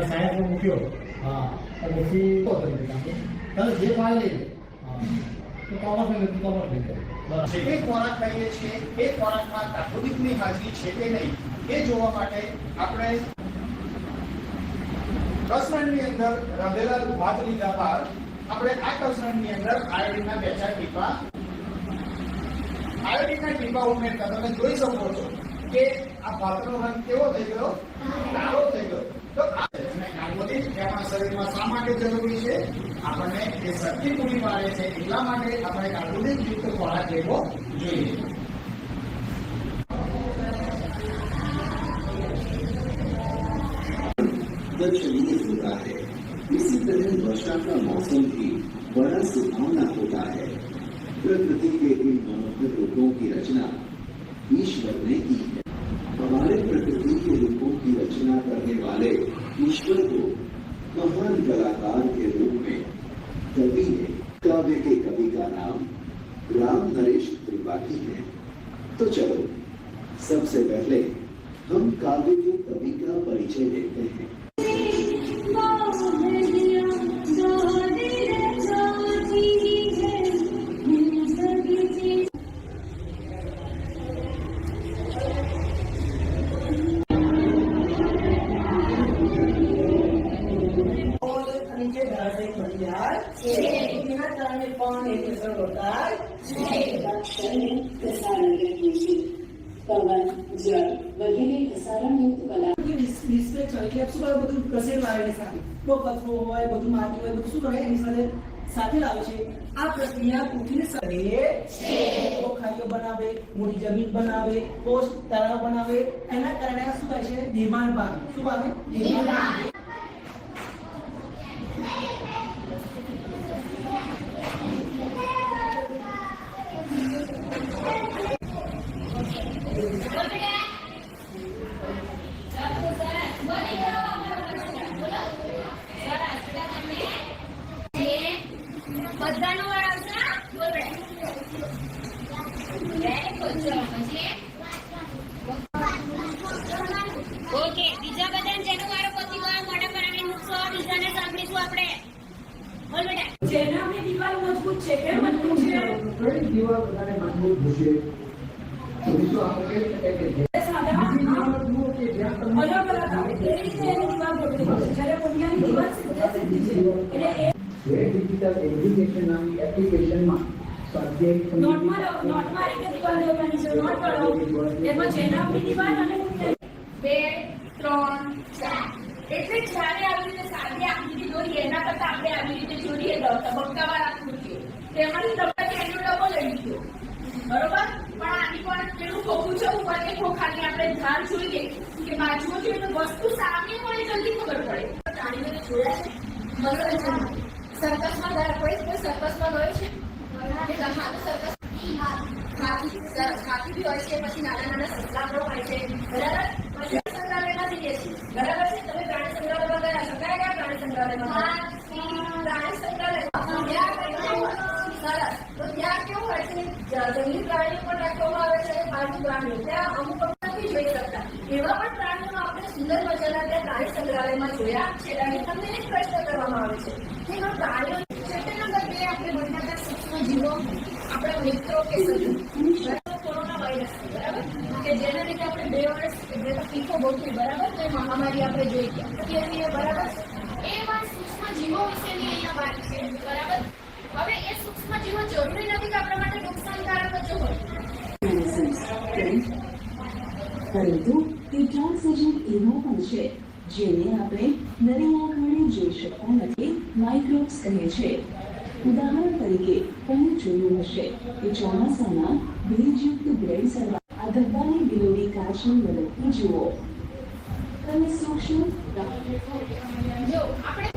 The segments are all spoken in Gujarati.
સાયન્સમાં મૂક્યો હા પછી તમે જે ફાઇલ લઈ તો કોમર્સ લઈ કોમર્સ લઈ જે ખોરાક ખાઈએ છીએ એ ખોરાકમાં કાર્બોદિતની હાજરી છે કે નહીં એ જોવા માટે આપણે કસરણની અંદર રાંધેલા ભાત લીધા બાદ આપણે આ કસરણની અંદર આયોડિનના 2-4 ટીપા ઉમેરતા તમે જોઈ શકો છો કે આ ભાતનો રંગ કેવો થઈ ગયો કાળો થઈ ગયો તો કાર્બોદિત આપણા શરીરમાં શા માટે જરૂરી છે આપણને એ શક્તિ પૂરી પાડે છે એટલા માટે આપણે કાર્બોદિત યુક્ત ખોરાક લેવો જોઈએ जब शरीर होता है इसी तरह वर्षा का मौसम भी बड़ा सुहावना होता है। प्रकृति के इन मनोहर रूपों की रचना ईश्वर ने की है। हमारे प्रकृति के रूपों की रचना करने वाले ईश्वर को महान कलाकार के रूप में कवि है। काव्य के कवि का नाम राम नरेश त्रिपाठी है। तो चलो सबसे पहले हम काव्य के कवि का परिचय लेते हैं। પવન જળ વગેરે પ્રસારણયુક્ત કલા ડિસ્પ્લે છે એટલે શું કરે બધું કસેર લાવે સાથે તો કચરો હોય બધું માટી હોય બધું શું કરે એની સાથે લાવે છે આ પ્રક્રિયા ઉઠીને કરે તો ખાઈઓ બનાવે મોટી જમીન બનાવે પોસ્ટ તળાવ બનાવે એના કારણે શું થાય છે નિર્માણ ભાગ શું પામે નિર્માણ ઓકે બીજા બધા જેનો વારો પતિ ગયો મોઢા પર આવીને મૂકશો બીજાને સાંભળીશું આપણે બોલ બેટા જેના આપણી દીવાલ મજબૂત છે કે મજબૂત છે કઈ દીવાલ બધાને મજબૂત હશે તો આપણે કહી શકીએ કે સાદા દીવાલ કે જ્યાં તમે અલગ અલગ આવે એ રીતે એની દીવાલ બદલી છે જ્યારે કોઈની દીવાલ સીધી છે એટલે એ ડિજિટલ એજ્યુકેશન નામની એપ્લિકેશનમાં સબ્જેક્ટ નોટમાં રીતે દીવાલ લેવાની છે નોટ કરો એમાં જેના આપણી દીવાલ અને 2 3 4 એટલે જ્યારે આવી રીતે સાદી આકૃતિ દોરીએ એના કરતા આપણે આવી રીતે જોડીએ તો તબક્કાવાર આકૃતિઓ તેમાંથી તબક્કે એનો ડબલ લઈ ગયો બરોબર પણ આની પણ કેટલું ખોખું છે ઉપર કે ખોખાની આપણે ધાર જોઈએ કે બાજુમાં જોઈએ તો વસ્તુ સામે મળે જલ્દી ખબર પડે પ્રાણીઓને જોયા છે મનોરંજન સર્કસમાં ધાર પડે કોઈ સર્કસમાં ગયો છે કે તમારું સર્કસ હાથી બી હોય છે પછી નાના નાના સસલા પણ હોય છે બરાબર પછી સંગ્રહાલયમાં જઈએ છીએ બરાબર છે તમે પ્રાણી સંગ્રહાલયમાં ગયા છો કયા કયા પ્રાણી સંગ્રહાલયમાં પ્રાણી સંગ્રહાલય સરસ તો ત્યાં કેવું હોય છે જંગલી પ્રાણીઓ પણ રાખવામાં આવે છે પાલતુ પ્રાણીઓ ત્યાં અમુક નથી જોઈ શકતા એવા પણ પ્રાણીઓનો આપણે સુંદર મજાના ત્યાં પ્રાણી સંગ્રહાલયમાં જોયા છે અને તમને એક પ્રશ્ન કરવામાં આવે છે કે પ્રાણીઓ ચેપ્ટર નંબર 2 આપણે ભણતા સૂક્ષ્મ જીવો આપણા મિત્રો કે કોરોના વાયરસ બરાબર કે જેના લીધે આપણે 2 વર્ષ એટલે પીકો બહુ થઈ બરાબર તો મહામારી આપણે જોઈ ગયા બરાબર એ વાત સૂક્ષ્મ જીવો વિશેની અહીંયા વાત છે બરાબર હવે એ સૂક્ષ્મ જીવો જરૂરી નથી કે આપણા માટે નુકસાનકારક જ હોય પરંતુ કેટલાક સજીવ એવા પણ છે જેને આપણે નરી આંખે જોઈ શકતા નથી માઇક્રોબ્સ કહે છે ઉદાહરણ તરીકે તમે જોયું હશે કે ચોમાસામાં ભેજયુક્ત બ્રેડ સર્વા આ ધબ્બાની બિલોડી કાચની મદદથી જુઓ તમે સૂક્ષ્મ જો આપણે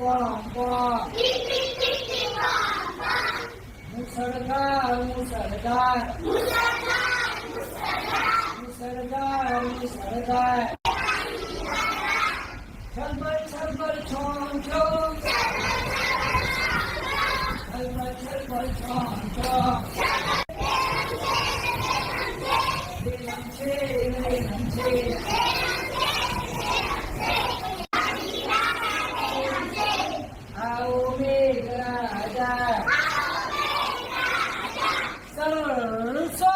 મુસળધાર મુસળધાર મુસળધાર મુસળધાર છલબલ છલબલ છોમ છોમ છલબલ છલબલ છોમ છોમ લેલમ છે આવો મેઘરાજા સરસો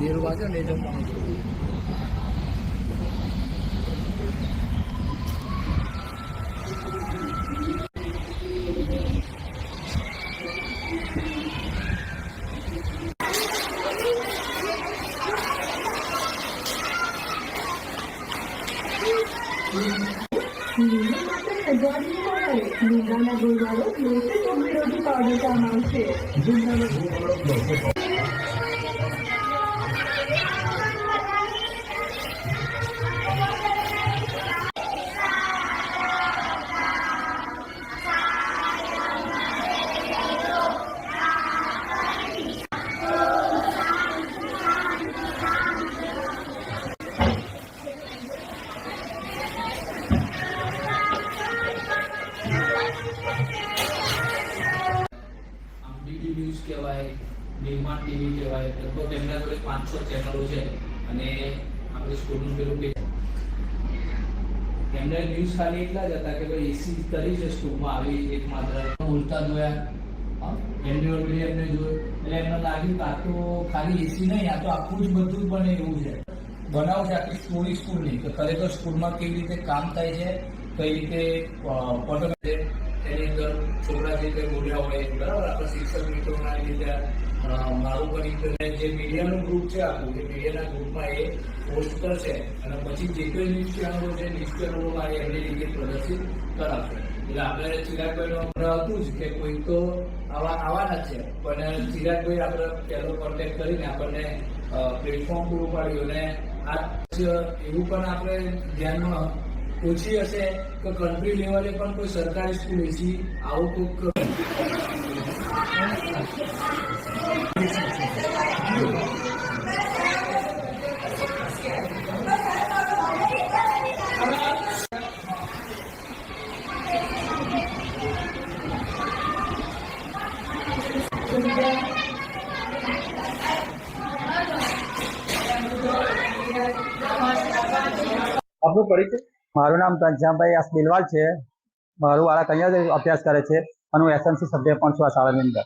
દેરું વાંચો ને જમવાનું લીમડાના ગોળવાળો વિરોધી પાવડર કામ આવશે. ડીડી ન્યૂઝ કહેવાય, નિર્માણ ટીવી કહેવાય, લગભગ એમના જોડે 500 ચેનલો છે અને આપણે સ્કૂલનું પેલું કે એમને ન્યૂઝ ખાલી એટલા જ હતા કે ભાઈ એસી કરી છે સ્કૂલમાં આવી એક માત્ર બોલતા જોયા એન્યુઅલ ડે એમને જોયું એટલે એમને લાગ્યું કે આ તો ખાલી એસી નહીં, આ તો આખું જ બધું જ બને એવું છે. બનાવ છે આખી સ્ટોરી સ્કૂલની કે ખરેખર સ્કૂલમાં કેવી રીતે કામ થાય છે, કઈ રીતે ફોટો એની અંદર છોકરા જે કંઈ બોલ્યા હોય બરાબર આપણે શિક્ષક મિત્રોના રીતે મારું પણ જે મીડિયાનું ગ્રુપ છે આખું એ મીડિયાના ગ્રુપમાં એ પોસ્ટ કરશે અને પછી જે કોઈ ન્યૂઝ ચેનલો છે ન્યૂઝ ચેનલોમાં એમની રીતે પ્રદર્શિત કરાવશે. એટલે આપણે ચિરાગભાઈનું હમણાં હતું જ કે કોઈ તો આવવાના છે પણ ચિરાગભાઈ આપણે પહેલો કોન્ટેક્ટ કરીને આપણને પ્લેટફોર્મ પૂરું પાડ્યું અને આ એવું પણ આપણે ધ્યાનમાં ઓછી હશે કે કન્ટ્રી લેવલે પણ કોઈ સરકારી સ્કૂલ એસી આવું કોઈક આપનું પરિચય? મારું નામ ઘનશ્યામભાઈ એસ બિલવાલ છે. મારું બાળક અહીંયા જ અભ્યાસ કરે છે અને હું એસએમસી સભ્ય પણ છું આ શાળાની અંદર.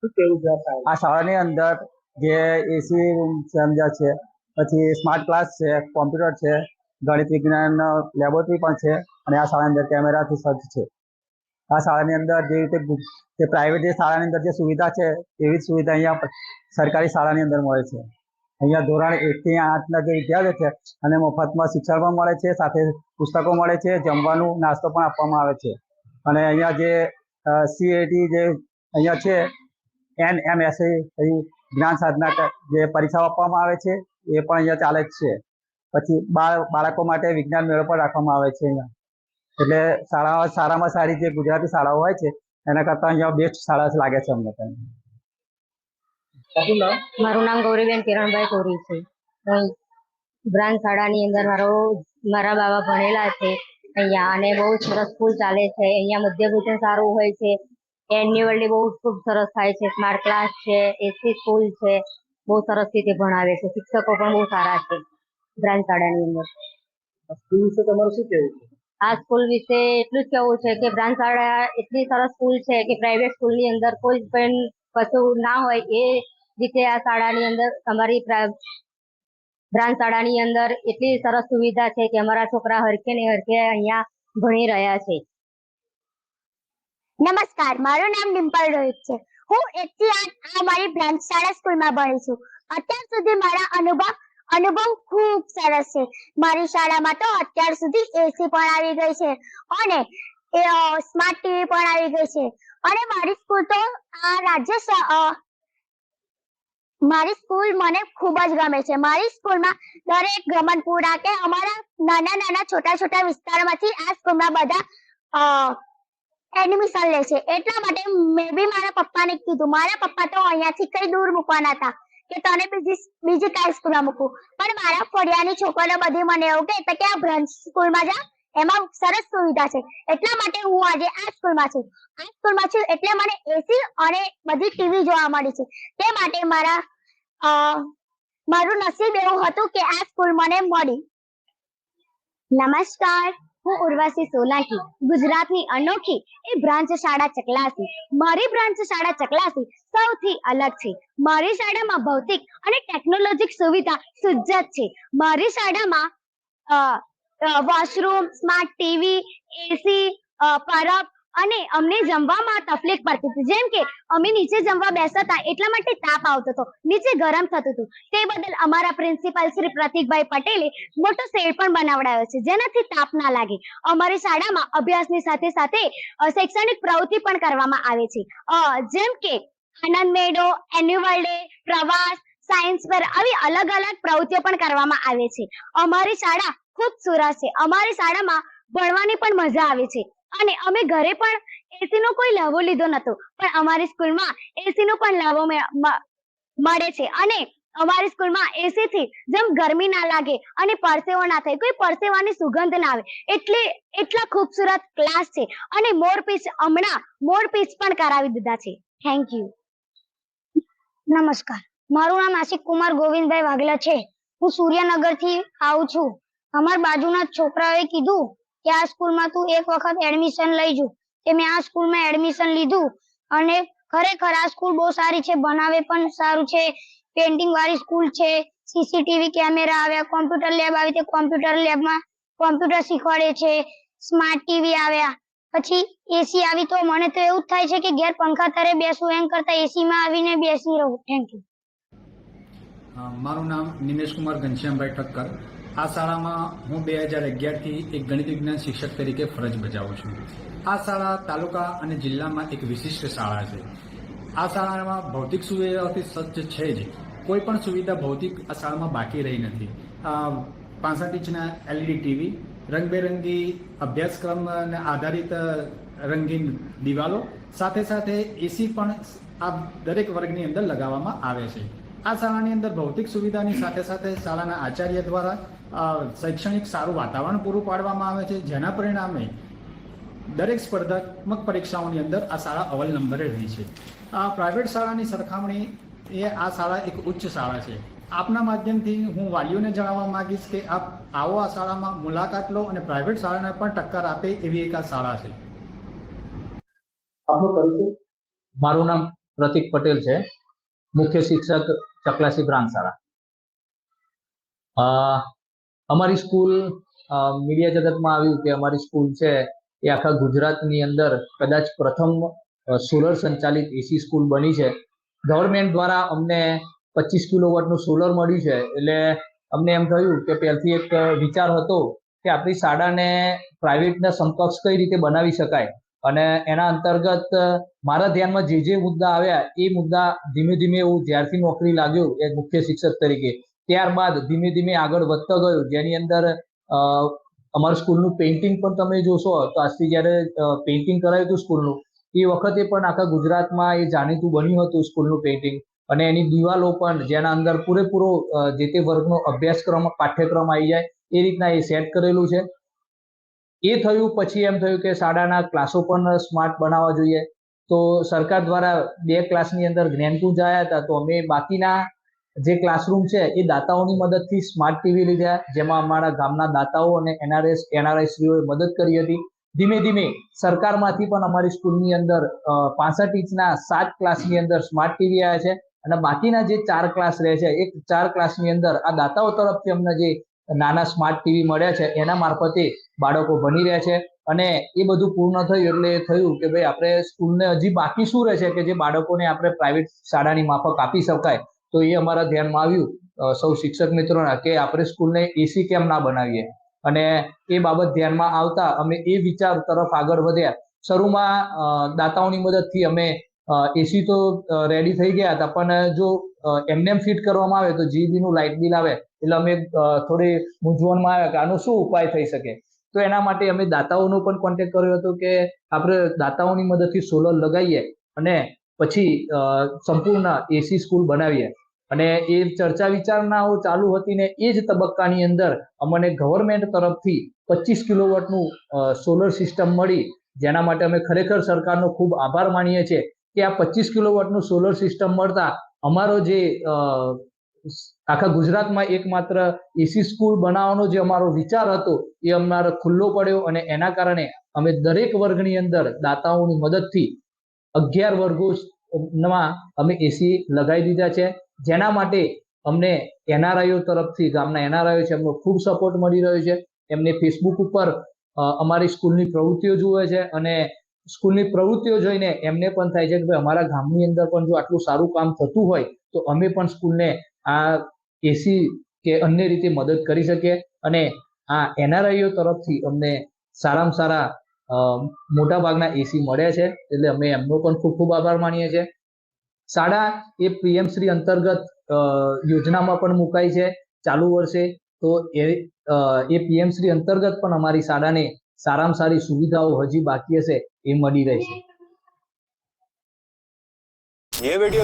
શું કેવું છે આ શાળાની અંદર જે એસી રૂમ સમજ્યા છે, પછી સ્માર્ટ ક્લાસ છે, કોમ્પ્યુટર છે, ગણિત વિજ્ઞાન લેબોરેટરી પણ છે અને આ શાળાની અંદર કેમેરાથી સજ્જ છે. આ શાળાની અંદર જે રીતે જે પ્રાઇવેટ જે શાળાની અંદર જે સુવિધા છે એવી જ સુવિધા અહીંયા સરકારી શાળાની અંદર મળે છે. અહીંયા ધોરણ 1 થી 8ના જે વિદ્યાર્થીઓ છે અને મફતમાં શિક્ષણ પણ મળે છે, સાથે પુસ્તકો મળે છે, જમવાનું નાસ્તો પણ આપવામાં આવે છે. અને અહીંયા જે CAT જે અહીંયા છે NMSA જ્ઞાન સાધના જે પરીક્ષાઓ આપવામાં આવે છે એ પણ અહીંયા ચાલે જ છે. પછી બાળકો માટે વિજ્ઞાન મેળો પણ રાખવામાં આવે છે અહીંયા. એટલે સારામાં સારી જે ગુજરાતી શાળાઓ હોય છે એના કરતાં અહીંયા બેસ્ટ શાળા લાગે છે અમને. મારું નામ ગૌરીબેન કિરણભાઈ કોરી છે. હું બ્રાન્ચ શાળાની અંદર મારા બાબા ભણેલા છે અહીંયા અને બહુ સરસ સ્કૂલ ચાલે છે. અહીંયા મધ્યભોજન સારું હોય છે, એન્યુઅલ ડે બહુ ખૂબ સરસ થાય છે, સ્માર્ટ ક્લાસ છે, એસી સ્કૂલ છે, બહુ સરસ રીતે ભણાવે છે, શિક્ષકો પણ બહુ સારા છે બ્રાન્ચ શાળાની અંદર. સ્કૂલ વિશે તમારું શું કહેવું છે? આ સ્કૂલ વિશે એટલું જ કહેવું છે કે બ્રાન્ચ શાળા એટલી સરસ સ્કૂલ છે કે પ્રાઇવેટ સ્કૂલની અંદર કોઈ પણ કશું ના હોય એ રીતે આ શાળાની અંદર અમારી બ્રાન્ચ શાળાની અંદર એટલી સરસ સુવિધા છે કે અમારા છોકરા હરખે ને હરખે અહીંયા ભણી રહ્યા છે. નમસ્કાર, મારું નામ ડિમ્પલ રોહિત છે. હું 1 થી 8 અમારી બ્રાન્ચ શાળા સ્કૂલમાં ભણી છું. અત્યાર સુધી મારા અનુભવ ખૂબ સરસ છે. મારી શાળામાં તો અત્યાર સુધી એસી પણ આવી ગઈ છે અને સ્માર્ટ ટીવી પણ આવી ગઈ છે અને મારી સ્કૂલ તો મારી સ્કૂલ મને ખૂબ જ ગમે છે. મારી સ્કૂલમાં દરેક ગમનપુરા કે અમારા નાના છોટા વિસ્તારમાંથી આ સ્કૂલમાં બધા એડમિશન લે છે. એટલા માટે મેં બી મારા પપ્પાને કીધું. મારા પપ્પા તો અહીંયાથી કઈ દૂર મૂકવાના હતા કે તને બીજી કઈ સ્કૂલમાં મૂકું, પણ મારા ફળિયાની છોકરીઓ બધી મને એવું કહેતા કે આ બ્રાન્ચ સ્કૂલમાં જા, એમાં સરસ સુવિધા છે. એટલા માટે હું આજે આ સ્કૂલમાં છું. એટલે મને એસી અને બધી ટીવી જોવા મળી છે. તે માટે મારું નસીબ એવું હતું કે આ સ્કૂલ મને મળી. નમસ્કાર, હું ઉર્વશી સોલંકી, ગુજરાતની અનોખી એ બ્રાન્ચ શાળા ચકલાસી. મારી બ્રાન્ચ શાળા ચકલાસી સૌથી અલગ છે. મારી શાળામાં ભૌતિક અને ટેકનોલોજીક સુવિધા સુજ્જત છે. મારી શાળામાં વોશરૂમ, સ્માર્ટ ટીવી, એસી, પરબ અને અમને જમવામાં તકલીફ પડતી હતી. જેમ કે અમે નીચે જમવા બેસતા એટલા માટે તાપ આવતો હતો, નીચે ગરમ થતું હતું. તે બદલ અમારા પ્રિન્સિપાલ શ્રી પ્રતિકભાઈ પટેલે મોટો શેડ પણ બનાવડાયો છે જેનાથી તાપ ના લાગે. અમારી શાળામાં અભ્યાસની સાથે સાથે શૈક્ષણિક પ્રવૃત્તિ પણ કરવામાં આવે છે, જેમ કે આનંદ મેળો, એન્યુઅલ ડે, પ્રવાસ, સાયન્સ ફેર આવી અલગ અલગ પ્રવૃત્તિઓ પણ કરવામાં આવે છે. અમારી શાળા ખૂબ સરસ છે. અમારી શાળામાં ભણવાની પણ મજા આવે છે અને અમે ઘરે પણ એસી નો કોઈ લાભો લીધો નતો, પણ અમારી સ્કૂલમાં એસી નો પણ લાભો મળે છે અને અમારી સ્કૂલમાં એસી થી જેમ ગરમી ના લાગે અને પરસેવો ના થાય, કોઈ પરસેવાની સુગંધ ના આવે, એટલા ખૂબસૂરત ક્લાસ છે અને હમણાં મોર પીચ પણ કરાવી દીધા છે. Thank you. નમસ્કાર, મારું નામ આશિક કુમાર ગોવિંદભાઈ વાઘેલા છે. હું સૂર્યનગર થી આવું છું. અમારા બાજુના છોકરાઓએ કીધું કે આ સ્કૂલમાં તું એક વખત એડમિશન લઈ જો. કે મેં આ સ્કૂલમાં એડમિશન લીધું અને ખરેખર આ સ્કૂલ બહુ સારી છે, ભણાવે પણ સારું છે, પેન્ટિંગ વાળી સ્કૂલ છે, સીસીટીવી કેમેરા આવ્યા, કોમ્પ્યુટર લેબ આવી, તે કોમ્પ્યુટર લેબમાં કોમ્પ્યુટર શીખવાડે છે, સ્માર્ટ ટીવી આવ્યા, પછી એસી આવી. તો મને તો એવું જ થાય છે કે ઘેર પંખા તરે બેસું એમ કરતા એસીમાં આવીને બેસી રહું. Thank you. મારું નામ નિમેશ કુમાર ઘનશ્યામભાઈ ઠક્કર. આ શાળામાં હું 2011થી એક ગણિત વિજ્ઞાન શિક્ષક તરીકે ફરજ બજાવું છું. આ શાળા તાલુકા અને જિલ્લામાં એક વિશિષ્ટ શાળા છે. આ શાળામાં ભૌતિક સુવિધાઓથી સજ્જ છે જ. કોઈ પણ સુવિધા ભૌતિક આ શાળામાં બાકી રહી નથી. 65 ઇંચના LED ટીવી, રંગબેરંગી અભ્યાસક્રમને આધારિત રંગીન દિવાલો, સાથે સાથે એસી પણ આ દરેક વર્ગની અંદર લગાવવામાં આવે છે. આ શાળાની અંદર ભૌતિક સુવિધાની સાથે સાથે શાળાના આચાર્ય દ્વારા શૈક્ષણિક સારું વાતાવરણ પૂરું પાડવામાં આવે છે, જેના પરિણામે દરેક સ્પર્ધાત્મક પરીક્ષાઓની અંદર આ શાળા અવ્વલ નંબરે રહી છે. આ પ્રાઇવેટ શાળાની સરખામણી એ આ શાળા એક ઉચ્ચ શાળા છે. આપના માધ્યમથી હું વાલીઓને જણાવવા માંગીશ કે આપ આવો આ શાળામાં મુલાકાત લો અને પ્રાઇવેટ શાળાને પણ ટક્કર આપે એવી એક આ શાળા છે. મારું નામ પ્રતિક પટેલ છે, મુખ્ય શિક્ષક ચકલાસી બ્રાન્ચ શાળા. અમારી સ્કૂલ મીડિયા જગતમાં આવ્યું કે અમારી સ્કૂલ છે એ આખા ગુજરાતની અંદર કદાચ પ્રથમ સોલર સંચાલિત એસી સ્કૂલ બની છે. ગવર્મેન્ટ દ્વારા અમને 25 કિલોવોટનું સોલર મળ્યું છે. એટલે અમને એમ થયું કે પહેલથી એક વિચાર હતો કે આપણી શાળાને પ્રાઇવેટના સમકક્ષ કઈ રીતે બનાવી શકાય, અને એના અંતર્ગત મારા ધ્યાનમાં જે મુદ્દા આવ્યા એ મુદ્દા ધીમે ધીમે હું જ્યારથી નોકરી લાગ્યો એ મુખ્ય શિક્ષક તરીકે, ત્યારબાદ ધીમે ધીમે આગળ વધતો ગયો. જેની અંદર અમારા સ્કૂલનું પેઇન્ટિંગ પણ તમે જોશો તો આજથી જ્યારે પેઇન્ટિંગ કરાયું હતું સ્કૂલનું એ વખતે પણ આખા ગુજરાતમાં એ જાણીતું બન્યું હતું સ્કૂલનું પેઇન્ટિંગ, અને એની દિવાલો પણ જેના અંદર પૂરેપૂરો જે તે વર્ગનો અભ્યાસક્રમ પાઠ્યક્રમ આવી જાય એ રીતના એ સેટ કરેલું છે. એ થયું પછી એમ થયું કે શાળાના ક્લાસો પણ સ્માર્ટ બનાવવા જોઈએ. તો સરકાર દ્વારા 2 ક્લાસની અંદર જ્ઞાનકુંજ આવ્યા હતા, તો અમે બાકીના જે ક્લાસરૂમ છે એ દાતાઓની મદદથી સ્માર્ટ ટીવી લીધા, જેમાં અમારા ગામના દાતાઓ અને એનઆરઆઈશ્રીઓએ મદદ કરી હતી. ધીમે ધીમે સરકારમાંથી પણ અમારી સ્કૂલની અંદર 65 ઇંચના 7 ક્લાસની અંદર સ્માર્ટ ટીવી આવ્યા છે, અને બાકીના જે 4 ક્લાસ રહે છે એ 4 ક્લાસની અંદર આ દાતાઓ તરફથી અમને જે નાના સ્માર્ટ ટીવી મળ્યા છે એના મારફતે બાળકો ભણી રહ્યા છે. અને એ બધું પૂર્ણ થયું એટલે એ થયું કે ભાઈ આપણે સ્કૂલને હજી બાકી શું રહે છે કે જે બાળકોને આપણે પ્રાઇવેટ શાળાની માફક આપી શકાય. તો એ અમારા ધ્યાનમાં આવ્યું સૌ શિક્ષક મિત્રોના કે આપણે સ્કૂલને એસી કેમ ના બનાવીએ, અને એ બાબત ધ્યાનમાં આવતા અમે એ વિચાર તરફ આગળ વધ્યા. શરૂમાં દાતાઓની મદદથી અમે એસી તો રેડી થઈ ગયા હતા, પણ જો એમને ફિટ કરવામાં આવે તો જીબી નું લાઇટ બિલ આવે, એટલે અમે થોડી મૂંઝવણમાં આવ્યા કે આનો શું ઉપાય થઈ શકે. તો એના માટે અમે દાતાઓનો પણ કોન્ટેક્ટ કર્યો હતો કે આપણે દાતાઓની મદદથી સોલર લગાવીએ અને પછી સંપૂર્ણ એસી સ્કૂલ બનાવીએ. અને એ ચર્ચા વિચારણાઓ ચાલુ હતી ને એ જ તબક્કાની અંદર અમને ગવર્મેન્ટ તરફથી 25 કિલોવોટનું સોલર સિસ્ટમ મળી, જેના માટે અમે ખરેખર સરકારનો ખૂબ આભાર માનીએ છીએ કે આ 25 કિલોવોટનું સોલર સિસ્ટમ મળતા અમારો જે આખા ગુજરાતમાં એકમાત્ર એસી સ્કૂલ બનાવવાનો જે અમારો વિચાર હતો એ અમારો ખુલ્લો પડ્યો. અને એના કારણે અમે દરેક વર્ગની અંદર દાતાઓની મદદથી 11 વર્ગોમાં અમે એસી લગાવી દીધા છે, જેના માટે અમને એનઆરઆઈઓ તરફથી, ગામના એનઆરઆઈઓ છે એમનો ખૂબ સપોર્ટ મળી રહ્યો છે. એમને ફેસબુક ઉપર અમારી સ્કૂલની પ્રવૃત્તિઓ જુએ છે, અને સ્કૂલની પ્રવૃત્તિઓ જોઈને એમને પણ થાય છે કે ભાઈ અમારા ગામની અંદર પણ જો આટલું સારું કામ થતું હોય તો અમે પણ સ્કૂલને આ એસી કે અન્ય રીતે મદદ કરી શકીએ. અને આ એનઆરઆઈઓ તરફથી અમને સારામાં સારા મોટા ભાગના એસી મળ્યા છે, એટલે અમે એમનો પણ ખૂબ ખૂબ આભાર માનીએ છીએ. શાળા એ પીએમ શ્રી અંતર્ગત યોજનામાં પણ મુકાઈ છે ચાલુ વર્ષે, તો એ પીએમ શ્રી અંતર્ગત પણ અમારી શાળાને સારામાં સારી સુવિધાઓ હજી બાકી હશે એ મળી રહેશે. ये वीडियो